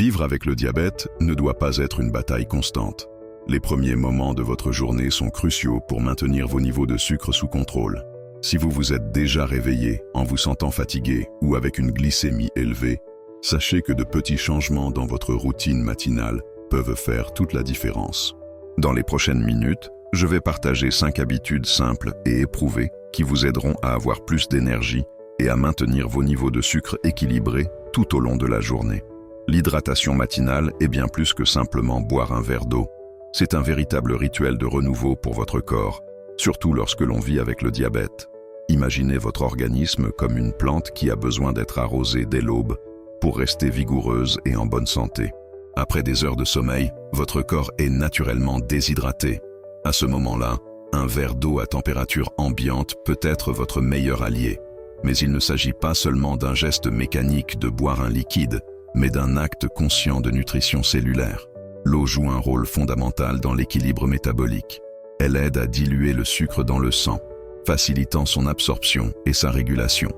Vivre avec le diabète ne doit pas être une bataille constante. Les premiers moments de votre journée sont cruciaux pour maintenir vos niveaux de sucre sous contrôle. Si vous vous êtes déjà réveillé en vous sentant fatigué ou avec une glycémie élevée, sachez que de petits changements dans votre routine matinale peuvent faire toute la différence. Dans les prochaines minutes, je vais partager 5 habitudes simples et éprouvées qui vous aideront à avoir plus d'énergie et à maintenir vos niveaux de sucre équilibrés tout au long de la journée. L'hydratation matinale est bien plus que simplement boire un verre d'eau. C'est un véritable rituel de renouveau pour votre corps, surtout lorsque l'on vit avec le diabète. Imaginez votre organisme comme une plante qui a besoin d'être arrosée dès l'aube pour rester vigoureuse et en bonne santé. Après des heures de sommeil, votre corps est naturellement déshydraté. À ce moment-là, un verre d'eau à température ambiante peut être votre meilleur allié. Mais il ne s'agit pas seulement d'un geste mécanique de boire un liquide, mais d'un acte conscient de nutrition cellulaire. L'eau joue un rôle fondamental dans l'équilibre métabolique. Elle aide à diluer le sucre dans le sang, facilitant son absorption et sa régulation.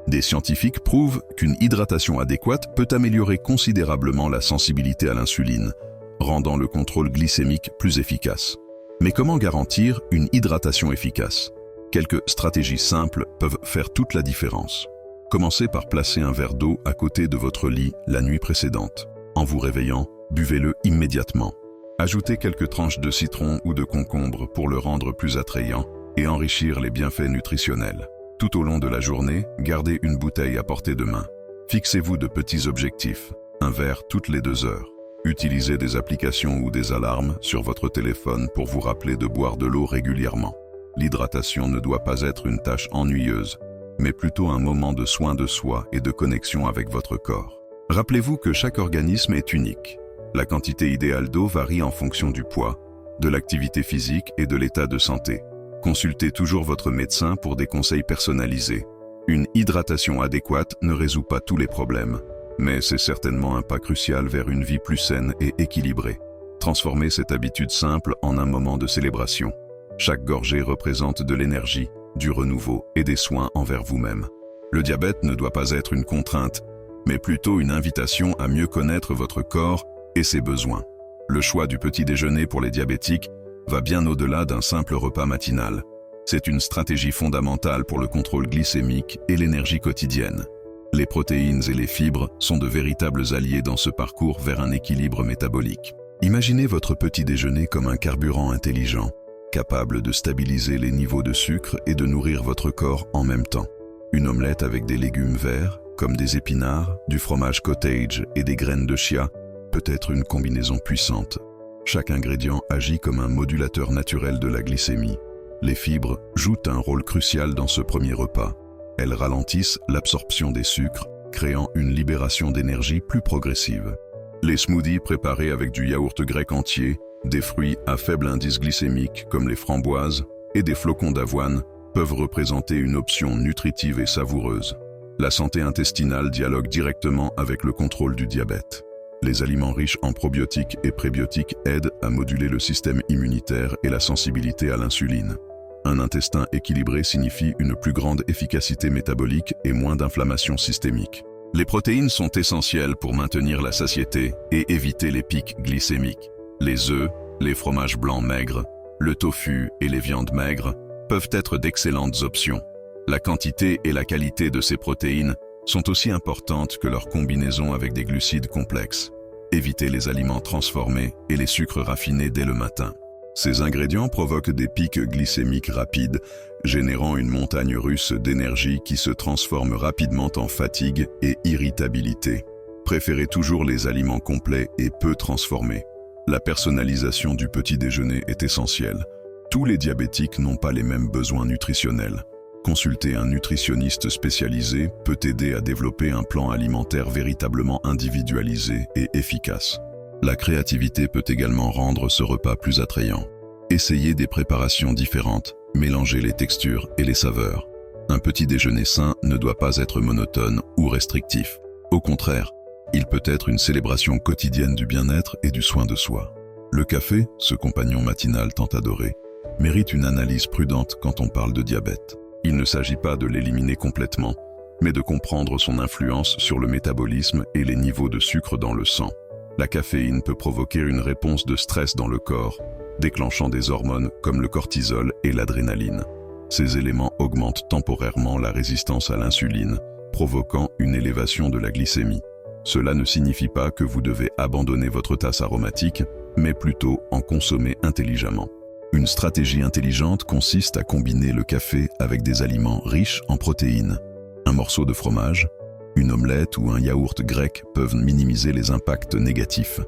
Des scientifiques prouvent qu'une hydratation adéquate peut améliorer considérablement la sensibilité à l'insuline, rendant le contrôle glycémique plus efficace. Mais comment garantir une hydratation efficace? Quelques stratégies simples peuvent faire toute la différence. Commencez par placer un verre d'eau à côté de votre lit la nuit précédente. En vous réveillant, buvez-le immédiatement. Ajoutez quelques tranches de citron ou de concombre pour le rendre plus attrayant et enrichir les bienfaits nutritionnels. Tout au long de la journée, gardez une bouteille à portée de main. Fixez-vous de petits objectifs, un verre toutes les 2 heures. Utilisez des applications ou des alarmes sur votre téléphone pour vous rappeler de boire de l'eau régulièrement. L'hydratation ne doit pas être une tâche ennuyeuse, mais plutôt un moment de soin de soi et de connexion avec votre corps. Rappelez-vous que chaque organisme est unique. La quantité idéale d'eau varie en fonction du poids, de l'activité physique et de l'état de santé. Consultez toujours votre médecin pour des conseils personnalisés. Une hydratation adéquate ne résout pas tous les problèmes, mais c'est certainement un pas crucial vers une vie plus saine et équilibrée. Transformez cette habitude simple en un moment de célébration. Chaque gorgée représente de l'énergie, du renouveau et des soins envers vous-même. Le diabète ne doit pas être une contrainte, mais plutôt une invitation à mieux connaître votre corps et ses besoins. Le choix du petit déjeuner pour les diabétiques va bien au-delà d'un simple repas matinal. C'est une stratégie fondamentale pour le contrôle glycémique et l'énergie quotidienne. Les protéines et les fibres sont de véritables alliés dans ce parcours vers un équilibre métabolique. Imaginez votre petit déjeuner comme un carburant intelligent, capable de stabiliser les niveaux de sucre et de nourrir votre corps en même temps. Une omelette avec des légumes verts, comme des épinards, du fromage cottage et des graines de chia, peut être une combinaison puissante. Chaque ingrédient agit comme un modulateur naturel de la glycémie. Les fibres jouent un rôle crucial dans ce premier repas. Elles ralentissent l'absorption des sucres, créant une libération d'énergie plus progressive. Les smoothies préparés avec du yaourt grec entier, des fruits à faible indice glycémique comme les framboises et des flocons d'avoine peuvent représenter une option nutritive et savoureuse. La santé intestinale dialogue directement avec le contrôle du diabète. Les aliments riches en probiotiques et prébiotiques aident à moduler le système immunitaire et la sensibilité à l'insuline. Un intestin équilibré signifie une plus grande efficacité métabolique et moins d'inflammation systémique. Les protéines sont essentielles pour maintenir la satiété et éviter les pics glycémiques. Les œufs, les fromages blancs maigres, le tofu et les viandes maigres peuvent être d'excellentes options. La quantité et la qualité de ces protéines sont aussi importantes que leur combinaison avec des glucides complexes. Évitez les aliments transformés et les sucres raffinés dès le matin. Ces ingrédients provoquent des pics glycémiques rapides, générant une montagne russe d'énergie qui se transforme rapidement en fatigue et irritabilité. Préférez toujours les aliments complets et peu transformés. La personnalisation du petit déjeuner est essentielle. Tous les diabétiques n'ont pas les mêmes besoins nutritionnels. Consulter un nutritionniste spécialisé peut aider à développer un plan alimentaire véritablement individualisé et efficace. La créativité peut également rendre ce repas plus attrayant. Essayez des préparations différentes, mélangez les textures et les saveurs. Un petit déjeuner sain ne doit pas être monotone ou restrictif. Au contraire, il peut être une célébration quotidienne du bien-être et du soin de soi. Le café, ce compagnon matinal tant adoré, mérite une analyse prudente quand on parle de diabète. Il ne s'agit pas de l'éliminer complètement, mais de comprendre son influence sur le métabolisme et les niveaux de sucre dans le sang. La caféine peut provoquer une réponse de stress dans le corps, déclenchant des hormones comme le cortisol et l'adrénaline. Ces éléments augmentent temporairement la résistance à l'insuline, provoquant une élévation de la glycémie. Cela ne signifie pas que vous devez abandonner votre tasse aromatique, mais plutôt en consommer intelligemment. Une stratégie intelligente consiste à combiner le café avec des aliments riches en protéines. Un morceau de fromage, une omelette ou un yaourt grec peuvent minimiser les impacts négatifs.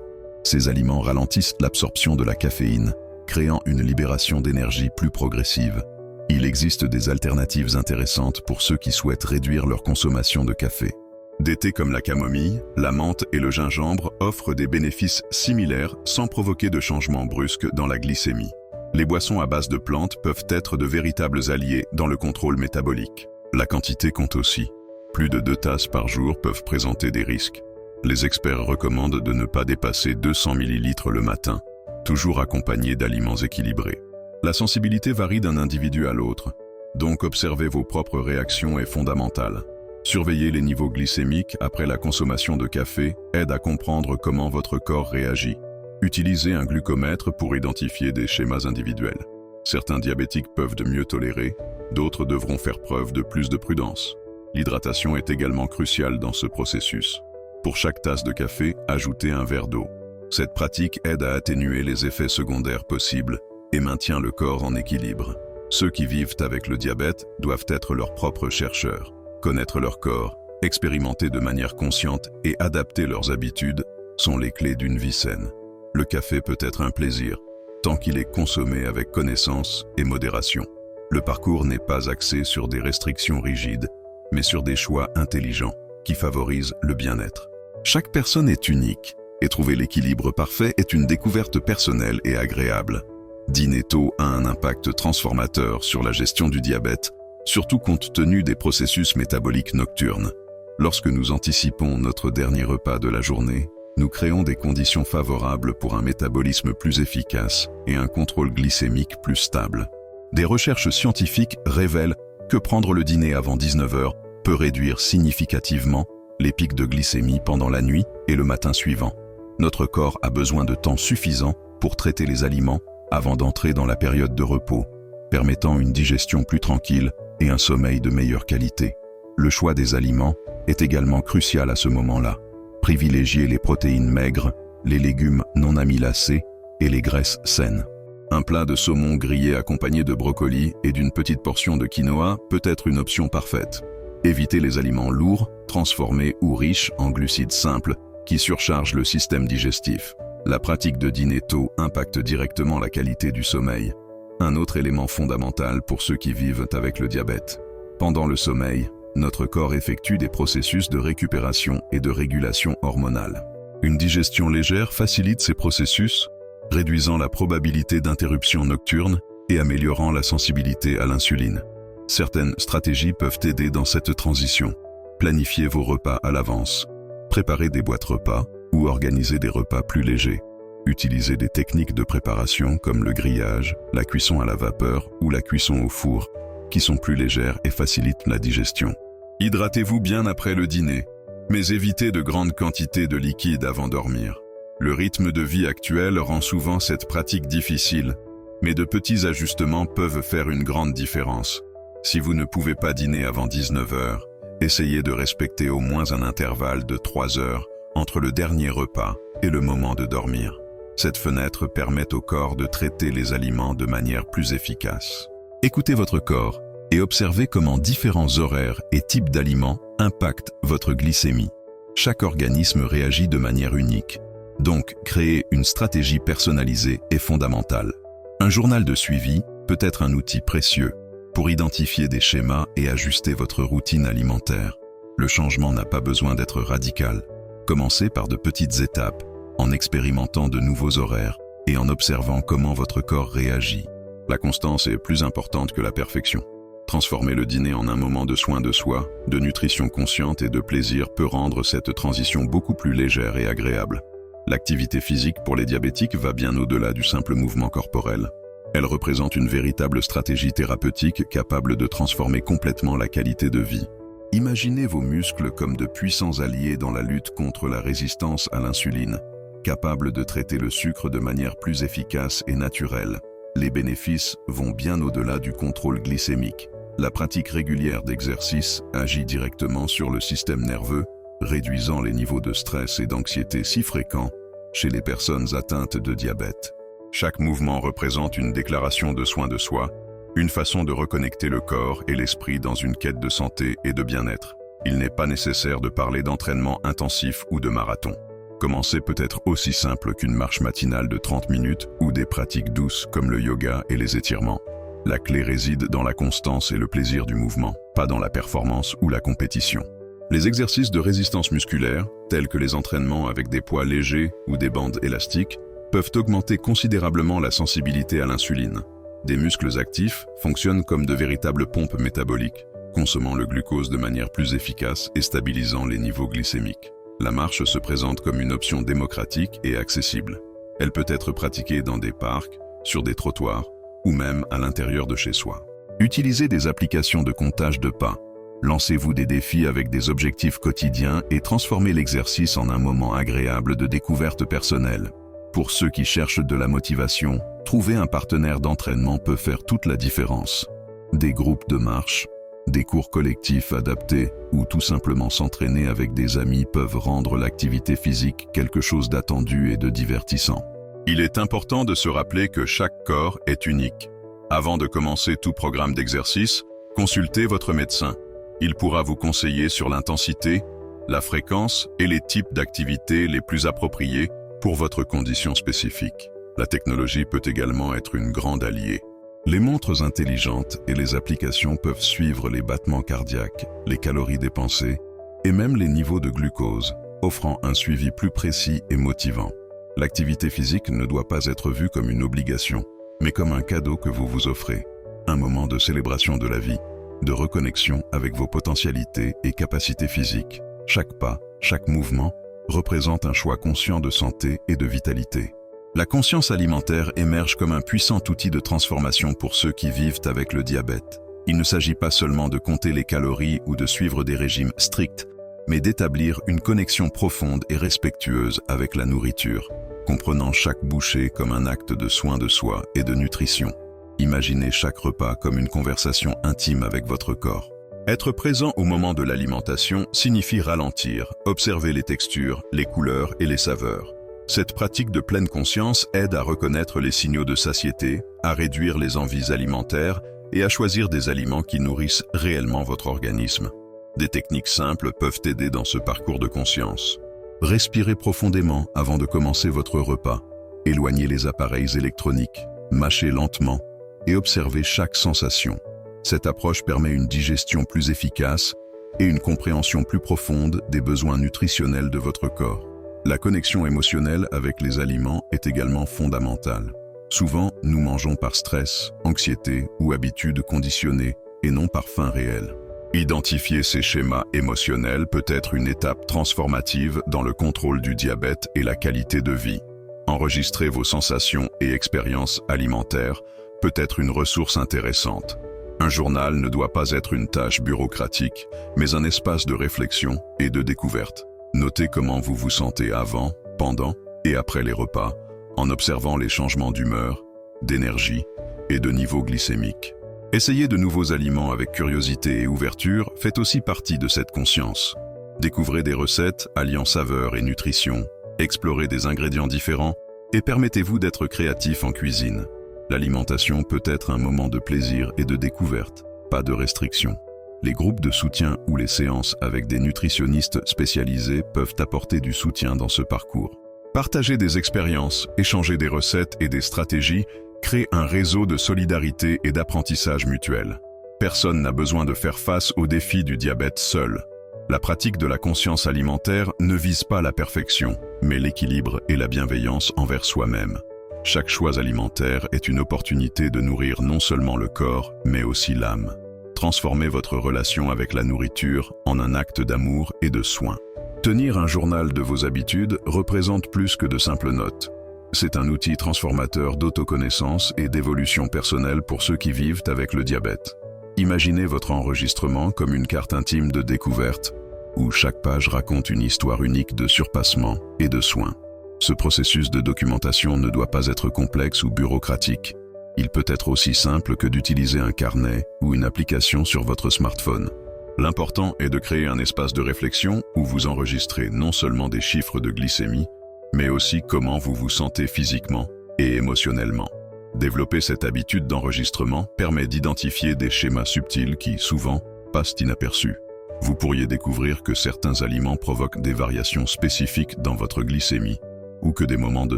Ces aliments ralentissent l'absorption de la caféine, créant une libération d'énergie plus progressive. Il existe des alternatives intéressantes pour ceux qui souhaitent réduire leur consommation de café. Des thés comme la camomille, la menthe et le gingembre offrent des bénéfices similaires sans provoquer de changements brusques dans la glycémie. Les boissons à base de plantes peuvent être de véritables alliés dans le contrôle métabolique. La quantité compte aussi. Plus de 2 tasses par jour peuvent présenter des risques. Les experts recommandent de ne pas dépasser 200 ml le matin, toujours accompagné d'aliments équilibrés. La sensibilité varie d'un individu à l'autre, donc observer vos propres réactions est fondamental. Surveiller les niveaux glycémiques après la consommation de café aide à comprendre comment votre corps réagit. Utilisez un glucomètre pour identifier des schémas individuels. Certains diabétiques peuvent de mieux tolérer, d'autres devront faire preuve de plus de prudence. L'hydratation est également cruciale dans ce processus. Pour chaque tasse de café, ajoutez un verre d'eau. Cette pratique aide à atténuer les effets secondaires possibles et maintient le corps en équilibre. Ceux qui vivent avec le diabète doivent être leurs propres chercheurs. Connaître leur corps, expérimenter de manière consciente et adapter leurs habitudes sont les clés d'une vie saine. Le café peut être un plaisir, tant qu'il est consommé avec connaissance et modération. Le parcours n'est pas axé sur des restrictions rigides, mais sur des choix intelligents qui favorisent le bien-être. Chaque personne est unique, et trouver l'équilibre parfait est une découverte personnelle et agréable. Dîner tôt a un impact transformateur sur la gestion du diabète, surtout compte tenu des processus métaboliques nocturnes. Lorsque nous anticipons notre dernier repas de la journée, nous créons des conditions favorables pour un métabolisme plus efficace et un contrôle glycémique plus stable. Des recherches scientifiques révèlent que prendre le dîner avant 19 h peut réduire significativement les pics de glycémie pendant la nuit et le matin suivant. Notre corps a besoin de temps suffisant pour traiter les aliments avant d'entrer dans la période de repos, permettant une digestion plus tranquille et un sommeil de meilleure qualité. Le choix des aliments est également crucial à ce moment-là. Privilégiez les protéines maigres, les légumes non amylacés et les graisses saines. Un plat de saumon grillé accompagné de brocoli et d'une petite portion de quinoa peut être une option parfaite. Évitez les aliments lourds, transformés ou riches en glucides simples qui surchargent le système digestif. La pratique de dîner tôt impacte directement la qualité du sommeil. Un autre élément fondamental pour ceux qui vivent avec le diabète. Pendant le sommeil, notre corps effectue des processus de récupération et de régulation hormonale. Une digestion légère facilite ces processus, réduisant la probabilité d'interruption nocturne et améliorant la sensibilité à l'insuline. Certaines stratégies peuvent aider dans cette transition. Planifiez vos repas à l'avance. Préparez des boîtes repas ou organisez des repas plus légers. Utilisez des techniques de préparation comme le grillage, la cuisson à la vapeur ou la cuisson au four, qui sont plus légères et facilitent la digestion. Hydratez-vous bien après le dîner, mais évitez de grandes quantités de liquide avant dormir. Le rythme de vie actuel rend souvent cette pratique difficile, mais de petits ajustements peuvent faire une grande différence. Si vous ne pouvez pas dîner avant 19 h, essayez de respecter au moins un intervalle de 3 heures entre le dernier repas et le moment de dormir. Cette fenêtre permet au corps de traiter les aliments de manière plus efficace. Écoutez votre corps et observez comment différents horaires et types d'aliments impactent votre glycémie. Chaque organisme réagit de manière unique, donc créer une stratégie personnalisée est fondamental. Un journal de suivi peut être un outil précieux pour identifier des schémas et ajuster votre routine alimentaire. Le changement n'a pas besoin d'être radical. Commencez par de petites étapes, en expérimentant de nouveaux horaires et en observant comment votre corps réagit. La constance est plus importante que la perfection. Transformer le dîner en un moment de soin de soi, de nutrition consciente et de plaisir peut rendre cette transition beaucoup plus légère et agréable. L'activité physique pour les diabétiques va bien au-delà du simple mouvement corporel. Elle représente une véritable stratégie thérapeutique capable de transformer complètement la qualité de vie. Imaginez vos muscles comme de puissants alliés dans la lutte contre la résistance à l'insuline. capable de traiter le sucre de manière plus efficace et naturelle. Les bénéfices vont bien au-delà du contrôle glycémique. La pratique régulière d'exercice agit directement sur le système nerveux, réduisant les niveaux de stress et d'anxiété si fréquents chez les personnes atteintes de diabète. Chaque mouvement représente une déclaration de soin de soi, une façon de reconnecter le corps et l'esprit dans une quête de santé et de bien-être. Il n'est pas nécessaire de parler d'entraînement intensif ou de marathon. Commencer peut être aussi simple qu'une marche matinale de 30 minutes ou des pratiques douces comme le yoga et les étirements. La clé réside dans la constance et le plaisir du mouvement, pas dans la performance ou la compétition. Les exercices de résistance musculaire, tels que les entraînements avec des poids légers ou des bandes élastiques, peuvent augmenter considérablement la sensibilité à l'insuline. Des muscles actifs fonctionnent comme de véritables pompes métaboliques, consommant le glucose de manière plus efficace et stabilisant les niveaux glycémiques. La marche se présente comme une option démocratique et accessible. Elle peut être pratiquée dans des parcs, sur des trottoirs ou même à l'intérieur de chez soi. Utilisez des applications de comptage de pas. Lancez-vous des défis avec des objectifs quotidiens et transformez l'exercice en un moment agréable de découverte personnelle. Pour ceux qui cherchent de la motivation, trouver un partenaire d'entraînement peut faire toute la différence. Des groupes de marche, des cours collectifs adaptés ou tout simplement s'entraîner avec des amis peuvent rendre l'activité physique quelque chose d'attendu et de divertissant. Il est important de se rappeler que chaque corps est unique. Avant de commencer tout programme d'exercice, consultez votre médecin. Il pourra vous conseiller sur l'intensité, la fréquence et les types d'activités les plus appropriés pour votre condition spécifique. La technologie peut également être une grande alliée. Les montres intelligentes et les applications peuvent suivre les battements cardiaques, les calories dépensées et même les niveaux de glucose, offrant un suivi plus précis et motivant. L'activité physique ne doit pas être vue comme une obligation, mais comme un cadeau que vous vous offrez, un moment de célébration de la vie, de reconnexion avec vos potentialités et capacités physiques. Chaque pas, chaque mouvement représente un choix conscient de santé et de vitalité. La conscience alimentaire émerge comme un puissant outil de transformation pour ceux qui vivent avec le diabète. Il ne s'agit pas seulement de compter les calories ou de suivre des régimes stricts, mais d'établir une connexion profonde et respectueuse avec la nourriture, comprenant chaque bouchée comme un acte de soin de soi et de nutrition. Imaginez chaque repas comme une conversation intime avec votre corps. Être présent au moment de l'alimentation signifie ralentir, observer les textures, les couleurs et les saveurs. Cette pratique de pleine conscience aide à reconnaître les signaux de satiété, à réduire les envies alimentaires et à choisir des aliments qui nourrissent réellement votre organisme. Des techniques simples peuvent aider dans ce parcours de conscience. Respirez profondément avant de commencer votre repas. Éloignez les appareils électroniques, mâchez lentement et observez chaque sensation. Cette approche permet une digestion plus efficace et une compréhension plus profonde des besoins nutritionnels de votre corps. La connexion émotionnelle avec les aliments est également fondamentale. Souvent, nous mangeons par stress, anxiété ou habitude conditionnée et non par faim réelle. Identifier ces schémas émotionnels peut être une étape transformative dans le contrôle du diabète et la qualité de vie. Enregistrer vos sensations et expériences alimentaires peut être une ressource intéressante. Un journal ne doit pas être une tâche bureaucratique, mais un espace de réflexion et de découverte. Notez comment vous vous sentez avant, pendant et après les repas, en observant les changements d'humeur, d'énergie et de niveau glycémique. Essayer de nouveaux aliments avec curiosité et ouverture fait aussi partie de cette conscience. Découvrez des recettes alliant saveur et nutrition, explorez des ingrédients différents et permettez-vous d'être créatif en cuisine. L'alimentation peut être un moment de plaisir et de découverte, pas de restriction. Les groupes de soutien ou les séances avec des nutritionnistes spécialisés peuvent apporter du soutien dans ce parcours. Partager des expériences, échanger des recettes et des stratégies crée un réseau de solidarité et d'apprentissage mutuel. Personne n'a besoin de faire face aux défis du diabète seul. La pratique de la conscience alimentaire ne vise pas la perfection, mais l'équilibre et la bienveillance envers soi-même. Chaque choix alimentaire est une opportunité de nourrir non seulement le corps, mais aussi l'âme. Transformez votre relation avec la nourriture en un acte d'amour et de soin. Tenir un journal de vos habitudes représente plus que de simples notes. C'est un outil transformateur d'autoconnaissance et d'évolution personnelle pour ceux qui vivent avec le diabète. Imaginez votre enregistrement comme une carte intime de découverte, où chaque page raconte une histoire unique de surpassement et de soins. Ce processus de documentation ne doit pas être complexe ou bureaucratique. Il peut être aussi simple que d'utiliser un carnet ou une application sur votre smartphone. L'important est de créer un espace de réflexion où vous enregistrez non seulement des chiffres de glycémie, mais aussi comment vous vous sentez physiquement et émotionnellement. Développer cette habitude d'enregistrement permet d'identifier des schémas subtils qui, souvent, passent inaperçus. Vous pourriez découvrir que certains aliments provoquent des variations spécifiques dans votre glycémie, ou que des moments de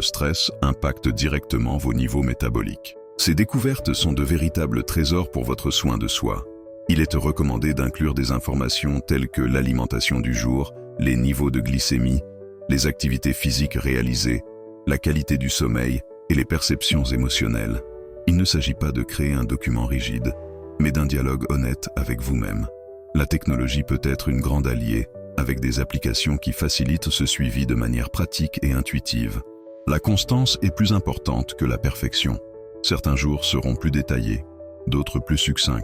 stress impactent directement vos niveaux métaboliques. Ces découvertes sont de véritables trésors pour votre soin de soi. Il est recommandé d'inclure des informations telles que l'alimentation du jour, les niveaux de glycémie, les activités physiques réalisées, la qualité du sommeil et les perceptions émotionnelles. Il ne s'agit pas de créer un document rigide, mais d'un dialogue honnête avec vous-même. La technologie peut être une grande alliée, avec des applications qui facilitent ce suivi de manière pratique et intuitive. La constance est plus importante que la perfection. Certains jours seront plus détaillés, d'autres plus succincts.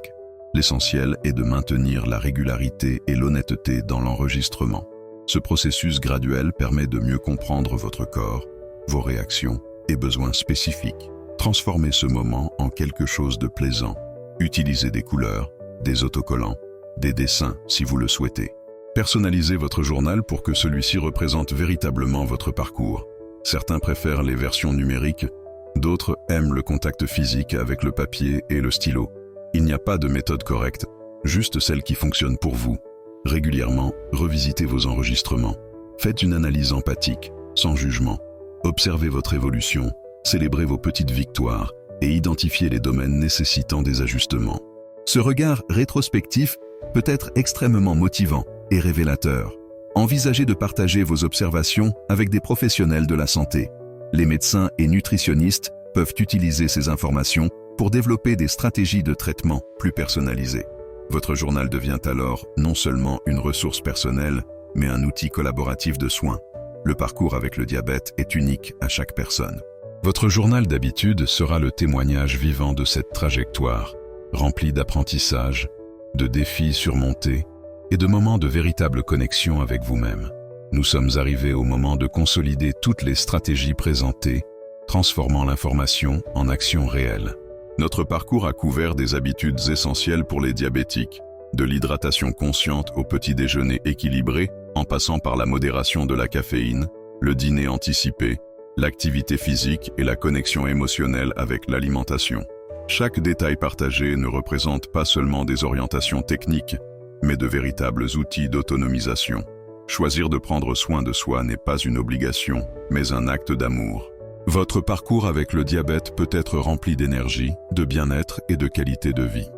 L'essentiel est de maintenir la régularité et l'honnêteté dans l'enregistrement. Ce processus graduel permet de mieux comprendre votre corps, vos réactions et besoins spécifiques. Transformez ce moment en quelque chose de plaisant. Utilisez des couleurs, des autocollants, des dessins si vous le souhaitez. Personnalisez votre journal pour que celui-ci représente véritablement votre parcours. Certains préfèrent les versions numériques, d'autres aiment le contact physique avec le papier et le stylo. Il n'y a pas de méthode correcte, juste celle qui fonctionne pour vous. Régulièrement, revisitez vos enregistrements. Faites une analyse empathique, sans jugement. Observez votre évolution, célébrez vos petites victoires et identifiez les domaines nécessitant des ajustements. Ce regard rétrospectif peut être extrêmement motivant et révélateur. Envisagez de partager vos observations avec des professionnels de la santé. Les médecins et nutritionnistes peuvent utiliser ces informations pour développer des stratégies de traitement plus personnalisées. Votre journal devient alors non seulement une ressource personnelle, mais un outil collaboratif de soins. Le parcours avec le diabète est unique à chaque personne. Votre journal d'habitude sera le témoignage vivant de cette trajectoire, rempli d'apprentissage, de défis surmontés et de moments de véritable connexion avec vous-même. Nous sommes arrivés au moment de consolider toutes les stratégies présentées, transformant l'information en action réelle. Notre parcours a couvert des habitudes essentielles pour les diabétiques, de l'hydratation consciente au petit déjeuner équilibré, en passant par la modération de la caféine, le dîner anticipé, l'activité physique et la connexion émotionnelle avec l'alimentation. Chaque détail partagé ne représente pas seulement des orientations techniques, mais de véritables outils d'autonomisation. Choisir de prendre soin de soi n'est pas une obligation, mais un acte d'amour. Votre parcours avec le diabète peut être rempli d'énergie, de bien-être et de qualité de vie.